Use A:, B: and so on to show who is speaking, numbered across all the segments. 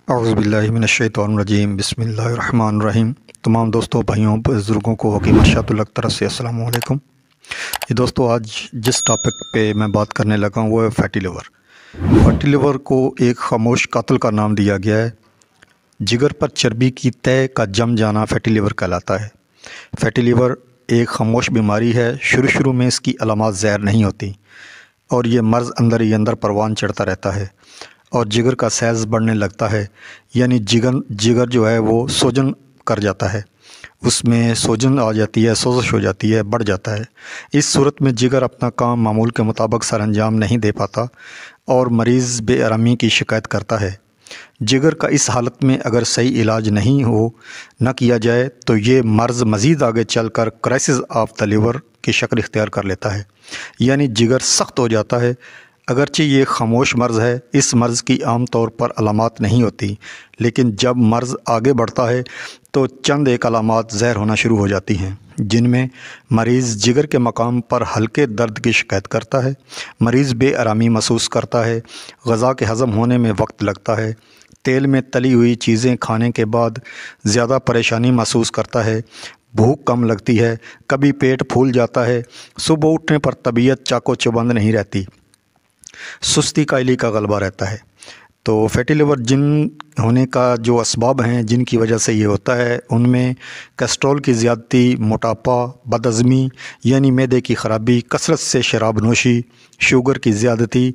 A: اعوذ باللہ من الشیطان الرجیم بسم اللہ الرحمن الرحیم۔ تمام دوستوں، بھائیوں، بزرگوں کو حکیم ارشاد اللہ کی طرف سے السلام علیکم۔ یہ دوستو، آج جس ٹاپک پہ میں بات کرنے لگا ہوں وہ ہے فیٹی لیور۔ فیٹی لیور کو ایک خاموش قاتل کا نام دیا گیا ہے۔ جگر پر چربی کی تہ کا جم جانا فیٹی لیور کہلاتا ہے۔ فیٹی لیور ایک خاموش بیماری ہے۔ شروع میں اس کی علامات ظاہر نہیں ہوتی اور یہ مرض اندر ہی اندر پروان چڑھتا رہتا ہے اور جگر کا سائز بڑھنے لگتا ہے، یعنی جگر جو ہے وہ سوجن کر جاتا ہے، اس میں سوجن آ جاتی ہے، سوزش ہو جاتی ہے، بڑھ جاتا ہے۔ اس صورت میں جگر اپنا کام معمول کے مطابق سر انجام نہیں دے پاتا اور مریض بے آرامی کی شکایت کرتا ہے۔ جگر کا اس حالت میں اگر صحیح علاج نہ کیا جائے تو یہ مرض مزید آگے چل کر کرائسس آف دا لیور کی شکل اختیار کر لیتا ہے، یعنی جگر سخت ہو جاتا ہے۔ اگرچہ یہ خاموش مرض ہے، اس مرض کی عام طور پر علامات نہیں ہوتی، لیکن جب مرض آگے بڑھتا ہے تو چند ایک علامات ظاہر ہونا شروع ہو جاتی ہیں، جن میں مریض جگر کے مقام پر ہلکے درد کی شکایت کرتا ہے، مریض بے آرامی محسوس کرتا ہے، غذا کے ہضم ہونے میں وقت لگتا ہے، تیل میں تلی ہوئی چیزیں کھانے کے بعد زیادہ پریشانی محسوس کرتا ہے، بھوک کم لگتی ہے، کبھی پیٹ پھول جاتا ہے، صبح اٹھنے پر طبیعت چاق و چوبند نہیں رہتی، سستی کائلی کا غلبہ رہتا ہے۔ تو فیٹی لیور جن ہونے کا جو اسباب ہیں جن کی وجہ سے یہ ہوتا ہے، ان میں کولیسٹرول کی زیادتی، موٹاپا، بدہضمی یعنی معدے کی خرابی، کثرت سے شراب نوشی، شوگر کی زیادتی،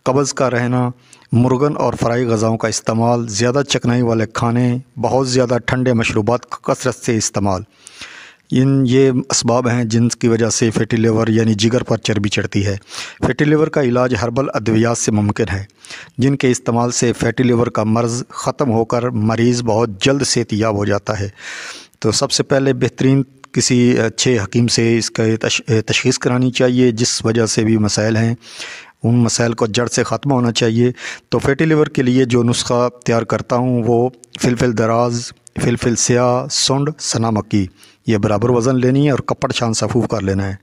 A: قبض کا رہنا، مرغن اور فرائی غذاؤں کا استعمال، زیادہ چکنائی والے کھانے، بہت زیادہ ٹھنڈے مشروبات کا کثرت سے استعمال، یہ اسباب ہیں جن کی وجہ سے فیٹی لیور یعنی جگر پر چربی چڑھتی ہے۔ فیٹی لیور کا علاج ہربل ادویات سے ممکن ہے، جن کے استعمال سے فیٹی لیور کا مرض ختم ہو کر مریض بہت جلد صحت یاب ہو جاتا ہے۔ تو سب سے پہلے بہترین کسی اچھے حکیم سے اس کا تشخیص کرانی چاہیے، جس وجہ سے بھی مسائل ہیں ان مسائل کو جڑ سے ختم ہونا چاہیے۔ تو فیٹی لیور کے لیے جو نسخہ تیار کرتا ہوں وہ فلفل دراز، فلفل سیاہ، سونڈ، سنا مکی، یہ برابر وزن لینی ہے اور کپڑ چھان سفوف کر لینا ہے۔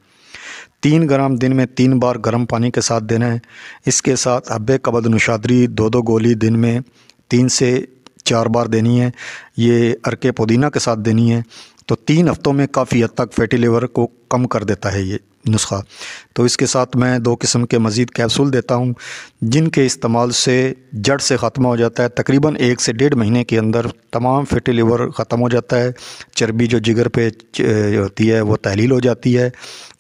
A: 3 گرام دن میں 3 بار گرم پانی کے ساتھ دینا ہے۔ اس کے ساتھ حبے قبض نوشادری 2 گولی دن میں 3 سے 4 بار دینی ہے۔ یہ عرق پودینہ کے ساتھ دینی ہے۔ تو 3 ہفتوں میں کافی حد تک فیٹی لیور کو کم کر دیتا ہے یہ نسخہ۔ تو اس کے ساتھ میں 2 قسم کے مزید کیپسول دیتا ہوں، جن کے استعمال سے جڑ سے ختم ہو جاتا ہے۔ تقریباً 1 سے 1.5 مہینے کے اندر تمام فیٹی لیور ختم ہو جاتا ہے، چربی جو جگر پہ ہوتی ہے وہ تحلیل ہو جاتی ہے۔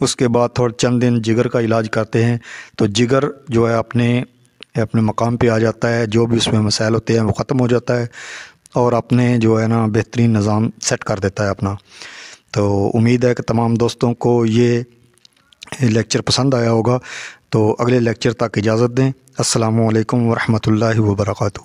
A: اس کے بعد تھوڑے چند دن جگر کا علاج کرتے ہیں تو جگر جو ہے اپنے مقام پہ آ جاتا ہے، جو بھی اس میں مسائل ہوتے ہیں وہ ختم ہو جاتا ہے اور اپنے جو ہے نا بہترین نظام سیٹ کر دیتا ہے اپنا۔ تو امید ہے کہ تمام دوستوں کو یہ لیکچر پسند آیا ہوگا۔ تو اگلے لیکچر تک اجازت دیں۔ السلام علیکم ورحمۃ اللہ وبرکاتہ۔